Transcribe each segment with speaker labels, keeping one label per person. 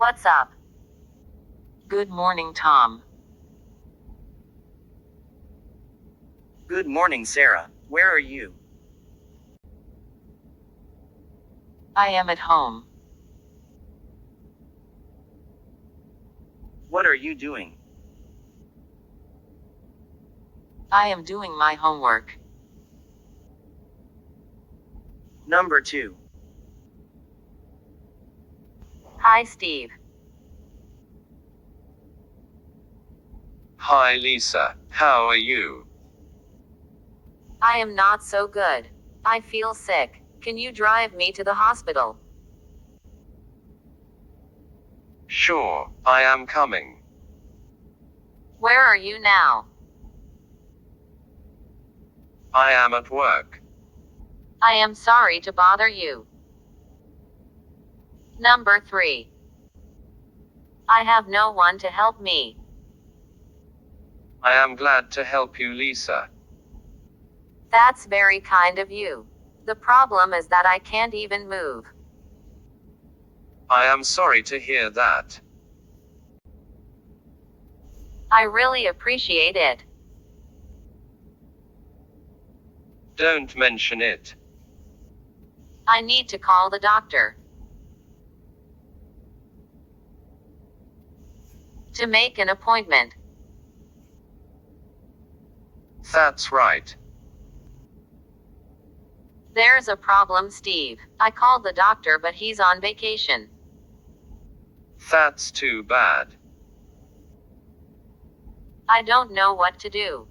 Speaker 1: What's up?
Speaker 2: Good morning, Tom.
Speaker 3: Good morning, Sarah. Where are you?
Speaker 2: I am at home.
Speaker 3: What are you doing?
Speaker 2: I am doing my homework.
Speaker 3: Number 2.
Speaker 1: Hi, Steve.
Speaker 4: Hi Lisa, how are you?
Speaker 1: I am not so good. I feel sick. Can you drive me to the hospital?
Speaker 4: Sure, I am coming.
Speaker 1: Where are you now?
Speaker 4: I am at work.
Speaker 1: I am sorry to bother you. Number 3. I have no one to help me.
Speaker 4: I am glad to help you, Lisa.
Speaker 1: That's very kind of you. The problem is that I can't even move.
Speaker 4: I am sorry to hear that.
Speaker 1: I really appreciate it.
Speaker 4: Don't mention it.
Speaker 1: I need to call the doctor. To make an appointment.
Speaker 4: That's right.
Speaker 1: There's a problem, Steve. I called the doctor, but he's on vacation.
Speaker 4: That's too bad.
Speaker 1: I don't know what to do.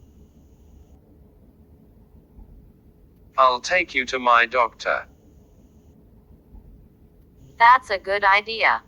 Speaker 4: I'll take you to my doctor.
Speaker 1: That's a good idea.